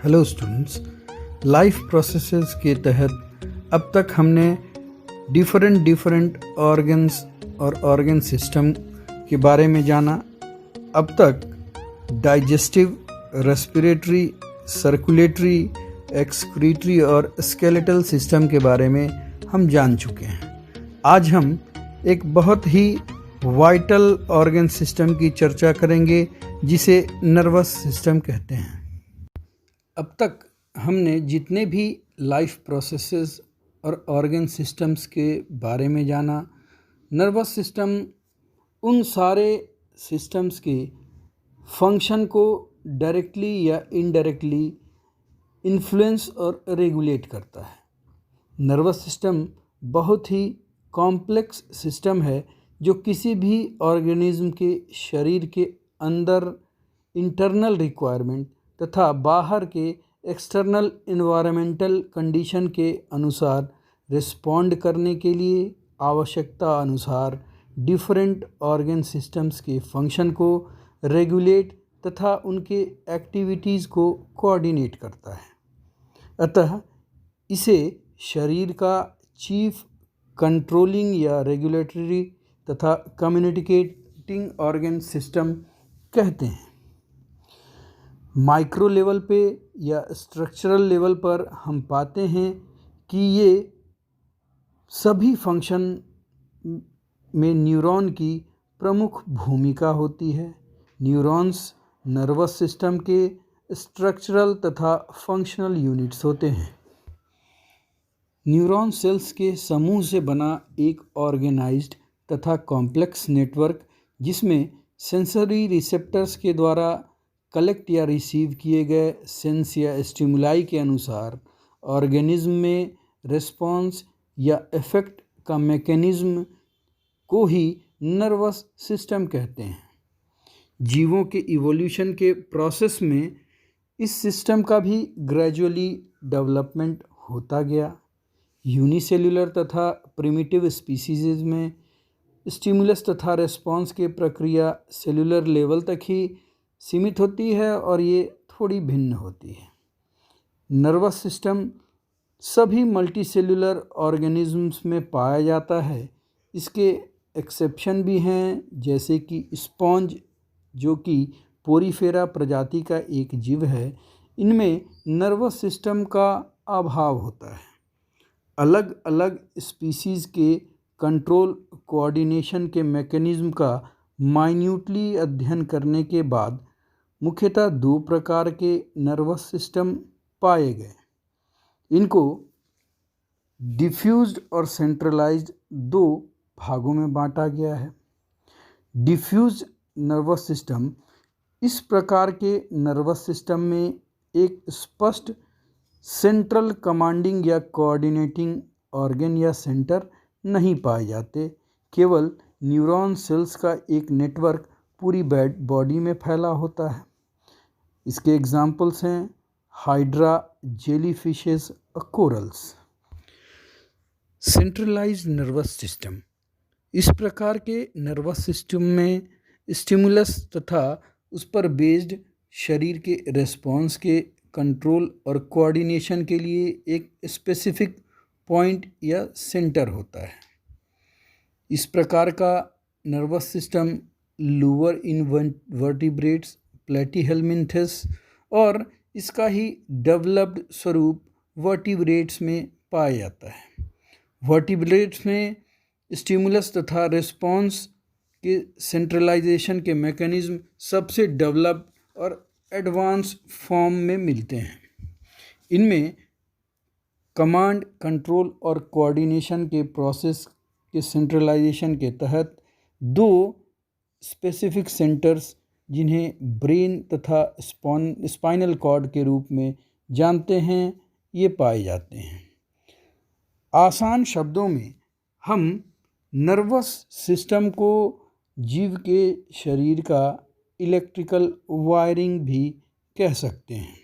Hello students, life processes के तहत अब तक हमने डिफरेंट ऑर्गन्स और ऑर्गन सिस्टम के बारे में जाना। अब तक डाइजेस्टिव, रेस्पिरेटरी, सर्कुलेटरी, एक्सक्रीटरी और स्केलेटल सिस्टम के बारे में हम जान चुके हैं। आज हम एक बहुत ही वाइटल ऑर्गन सिस्टम की चर्चा करेंगे जिसे नर्वस सिस्टम कहते हैं। अब तक हमने जितने भी लाइफ प्रोसेसेस और ऑर्गन सिस्टम्स के बारे में जाना, नर्वस सिस्टम उन सारे सिस्टम्स के फंक्शन को डायरेक्टली या इनडायरेक्टली इन्फ्लुएंस और रेगुलेट करता है। नर्वस सिस्टम बहुत ही कॉम्प्लेक्स सिस्टम है जो किसी भी ऑर्गेनिज्म के शरीर के अंदर इंटरनल रिक्वायरमेंट तथा बाहर के एक्सटर्नल इन्वायरमेंटल कंडीशन के अनुसार रिस्पॉन्ड करने के लिए आवश्यकता अनुसार डिफरेंट ऑर्गन सिस्टम्स के फंक्शन को रेगुलेट तथा उनके एक्टिविटीज़ को कोऑर्डिनेट करता है। अतः इसे शरीर का चीफ कंट्रोलिंग या रेगुलेटरी तथा कम्युनिकेटिंग ऑर्गन सिस्टम कहते हैं। माइक्रो लेवल पे या स्ट्रक्चरल लेवल पर हम पाते हैं कि ये सभी फंक्शन में न्यूरॉन की प्रमुख भूमिका होती है। न्यूरॉन्स नर्वस सिस्टम के स्ट्रक्चरल तथा फंक्शनल यूनिट्स होते हैं। न्यूरॉन सेल्स के समूह से बना एक ऑर्गेनाइज्ड तथा कॉम्प्लेक्स नेटवर्क जिसमें सेंसरी रिसेप्टर्स के द्वारा कलेक्ट या रिसीव किए गए सेंस या स्टिमुलाई के अनुसार ऑर्गेनिज्म में रिस्पॉन्स या इफेक्ट का मैकेनिज्म को ही नर्वस सिस्टम कहते हैं। जीवों के इवोल्यूशन के प्रोसेस में इस सिस्टम का भी ग्रेजुअली डेवलपमेंट होता गया। यूनिसेल्युलर तथा प्रिमिटिव स्पीसीज में स्टिमुलस तथा रिस्पॉन्स की प्रक्रिया सेलुलर लेवल तक ही सीमित होती है और ये थोड़ी भिन्न होती है। नर्वस सिस्टम सभी मल्टीसेल्युलर ऑर्गेनिजम्स में पाया जाता है। इसके एक्सेप्शन भी हैं, जैसे कि स्पॉन्ज जो कि पोरीफेरा प्रजाति का एक जीव है। इनमें नर्वस सिस्टम का अभाव होता है। अलग अलग स्पीसीज़ के कंट्रोल कोऑर्डिनेशन के मैकेनिज्म का माइन्यूटली अध्ययन करने के बाद मुख्यतः दो प्रकार के नर्वस सिस्टम पाए गए। इनको डिफ्यूज्ड और सेंट्रलाइज्ड दो भागों में बांटा गया है। डिफ्यूज्ड नर्वस सिस्टम, इस प्रकार के नर्वस सिस्टम में एक स्पष्ट सेंट्रल कमांडिंग या कोऑर्डिनेटिंग ऑर्गन या सेंटर नहीं पाए जाते। केवल न्यूरॉन सेल्स का एक नेटवर्क पूरी बॉडी में फैला होता है। इसके एग्जाम्पल्स हैं हाइड्रा, जेलीफिशेस और कोरल्स। सेंट्रलाइज्ड नर्वस सिस्टम, इस प्रकार के नर्वस सिस्टम में स्टिमुलस तथा उस पर बेस्ड शरीर के रिस्पॉन्स के कंट्रोल और कोऑर्डिनेशन के लिए एक स्पेसिफिक पॉइंट या सेंटर होता है। इस प्रकार का nervous system lower invertebrates, Platyhelminthes और इसका ही डेवलप्ड स्वरूप वर्टिब्रेट्स में पाया जाता है। वर्टिब्रेट्स में स्टिमुलस तथा रिस्पॉन्स के सेंट्रलाइजेशन के मैकेनिज्म सबसे डेवलप्ड और एडवांस फॉर्म में मिलते हैं। इनमें कमांड, कंट्रोल और कोऑर्डिनेशन के प्रोसेस के सेंट्रलाइजेशन के तहत दो स्पेसिफिक सेंटर्स, जिन्हें ब्रेन तथा स्पाइनल कॉर्ड के रूप में जानते हैं, ये पाए जाते हैं। आसान शब्दों में हम नर्वस सिस्टम को जीव के शरीर का इलेक्ट्रिकल वायरिंग भी कह सकते हैं।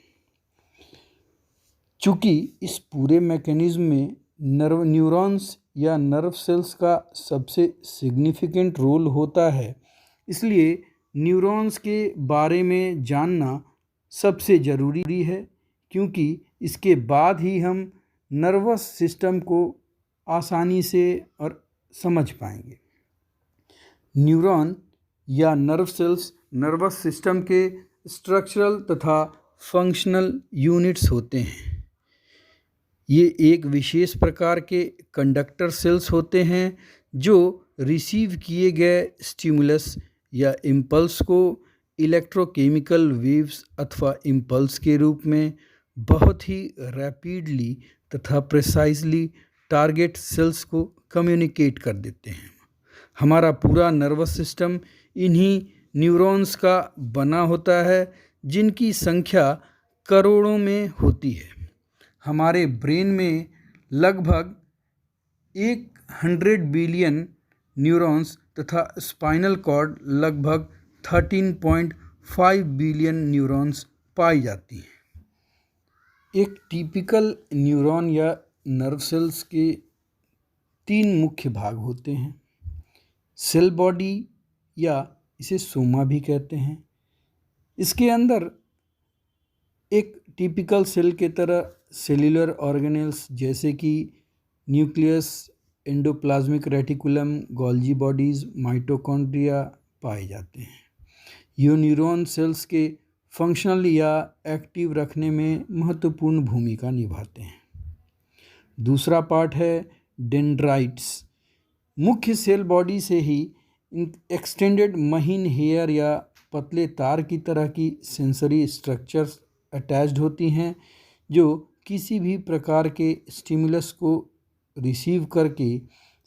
चूँकि इस पूरे मैकेनिज्म में न्यूरॉन्स या नर्व सेल्स का सबसे सिग्निफिकेंट रोल होता है, इसलिए न्यूरॉन्स के बारे में जानना सबसे ज़रूरी है क्योंकि इसके बाद ही हम नर्वस सिस्टम को आसानी से और समझ पाएंगे। न्यूरॉन या नर्व सेल्स नर्वस सिस्टम के स्ट्रक्चरल तथा फंक्शनल यूनिट्स होते हैं। ये एक विशेष प्रकार के कंडक्टर सेल्स होते हैं जो रिसीव किए गए स्टिमुलस या इम्पल्स को इलेक्ट्रोकेमिकल वेव्स अथवा इम्पल्स के रूप में बहुत ही रैपिडली तथा प्रिसाइजली टारगेट सेल्स को कम्युनिकेट कर देते हैं। हमारा पूरा नर्वस सिस्टम इन्हीं न्यूरॉन्स का बना होता है, जिनकी संख्या करोड़ों में होती है। हमारे ब्रेन में लगभग 100 बिलियन न्यूरॉन्स तथा स्पाइनल कॉर्ड लगभग 13.5 बिलियन न्यूरॉन्स पाई जाती हैं। एक टिपिकल न्यूरॉन या नर्व सेल्स के 3 मुख्य भाग होते हैं। सेल बॉडी या इसे सोमा भी कहते हैं। इसके अंदर एक टिपिकल सेल के तरह सेल्यूलर ऑर्गेनेल्स जैसे कि nucleus, endoplasmic reticulum, Golgi bodies, mitochondria पाए जाते हैं। ये न्यूरॉन सेल्स के फंक्शनल या एक्टिव रखने में महत्वपूर्ण भूमिका निभाते हैं। दूसरा पार्ट है डेंड्राइट्स। मुख्य सेल बॉडी से ही एक्सटेंडेड महीन हेयर या पतले तार की तरह की सेंसरी स्ट्रक्चर्स अटैच्ड होती हैं, जो किसी भी प्रकार के स्टिमुलस को रिसीव करके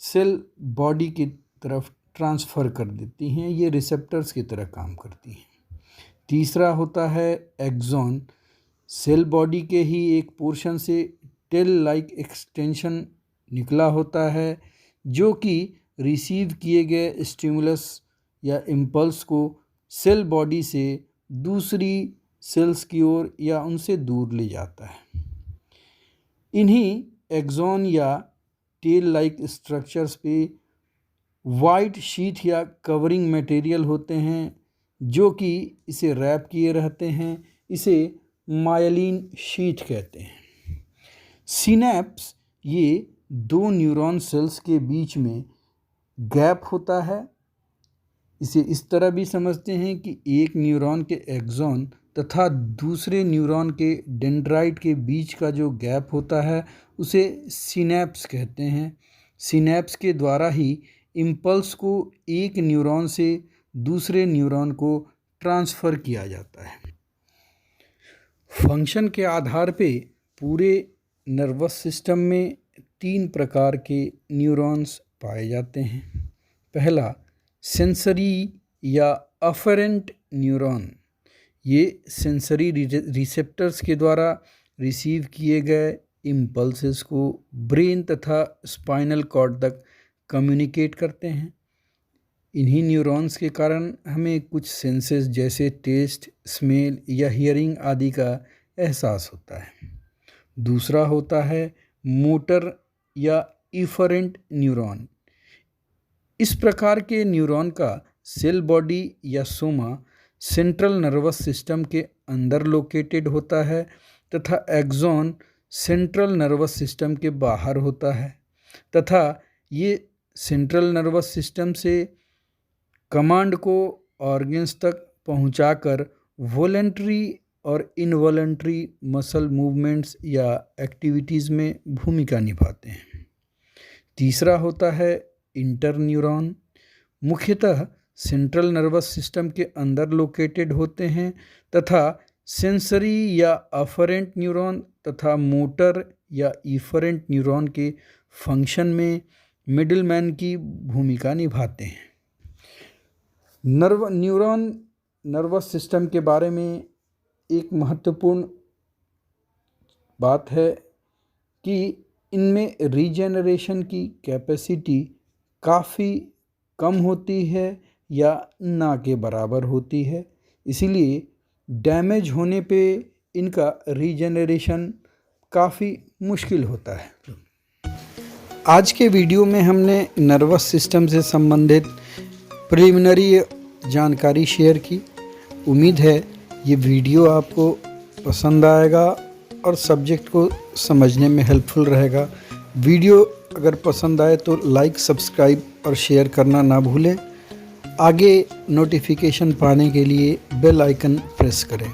सेल बॉडी की तरफ ट्रांसफ़र कर देती हैं। ये रिसेप्टर्स की तरह काम करती हैं। तीसरा होता है एक्सॉन। सेल बॉडी के ही एक पोर्शन से टेल लाइक एक्सटेंशन निकला होता है, जो कि रिसीव किए गए स्टिमुलस या इम्पल्स को सेल बॉडी से दूसरी सेल्स की ओर या उनसे दूर ले जाता है। इन्हीं एक्सॉन या टेल लाइक स्ट्रक्चर्स पे वाइट शीथ या कवरिंग मटेरियल होते हैं, जो कि इसे रैप किए रहते हैं। इसे मायलिन शीथ कहते हैं। सिनैप्स ये 2 न्यूरॉन सेल्स के बीच में गैप होता है। इसे इस तरह भी समझते हैं कि एक न्यूरॉन के एक्सॉन तथा दूसरे न्यूरॉन के डेंड्राइट के बीच का जो गैप होता है उसे सिनैप्स कहते हैं। सिनैप्स के द्वारा ही इम्पल्स को एक न्यूरॉन से दूसरे न्यूरॉन को ट्रांसफ़र किया जाता है। फंक्शन के आधार पे पूरे नर्वस सिस्टम में 3 प्रकार के न्यूरॉन्स पाए जाते हैं। पहला सेंसरी या अफरेंट न्यूरॉन। ये सेंसरी रिसेप्टर्स के द्वारा रिसीव किए गए इम्पल्सेस को ब्रेन तथा स्पाइनल कॉर्ड तक कम्युनिकेट करते हैं। इन्हीं न्यूरॉन्स के कारण हमें कुछ सेंसेस जैसे टेस्ट, स्मेल या हियरिंग आदि का एहसास होता है। दूसरा होता है मोटर या इफरेंट न्यूरॉन। इस प्रकार के न्यूरॉन का सेल बॉडी या सोमा सेंट्रल नर्वस सिस्टम के अंदर लोकेटेड होता है तथा एक्सॉन सेंट्रल नर्वस सिस्टम के बाहर होता है तथा ये सेंट्रल नर्वस सिस्टम से कमांड को ऑर्गन्स तक पहुंचाकर वॉलंटरी और इनवॉलंटरी मसल मूवमेंट्स या एक्टिविटीज़ में भूमिका निभाते हैं। तीसरा होता है इंटरन्यूरॉन। मुख्यतः सेंट्रल नर्वस सिस्टम के अंदर लोकेटेड होते हैं तथा सेंसरी या अफरेंट न्यूरॉन तथा मोटर या इफरेंट न्यूरॉन के फंक्शन में मिडिलमैन की भूमिका निभाते हैं। न्यूरॉन नर्वस सिस्टम के बारे में एक महत्वपूर्ण बात है कि इनमें रीजेनरेशन की कैपेसिटी काफ़ी कम होती है या ना के बराबर होती है। इसीलिए डैमेज होने पे इनका रीजेनरेशन काफ़ी मुश्किल होता है। आज के वीडियो में हमने नर्वस सिस्टम से संबंधित प्रिलिमिनरी जानकारी शेयर की। उम्मीद है ये वीडियो आपको पसंद आएगा। और सब्जेक्ट को समझने में हेल्पफुल रहेगा। वीडियो अगर पसंद आए तो लाइक, सब्सक्राइब और शेयर करना ना भूलें। आगे नोटिफिकेशन पाने के लिए बेल आइकन प्रेस करें।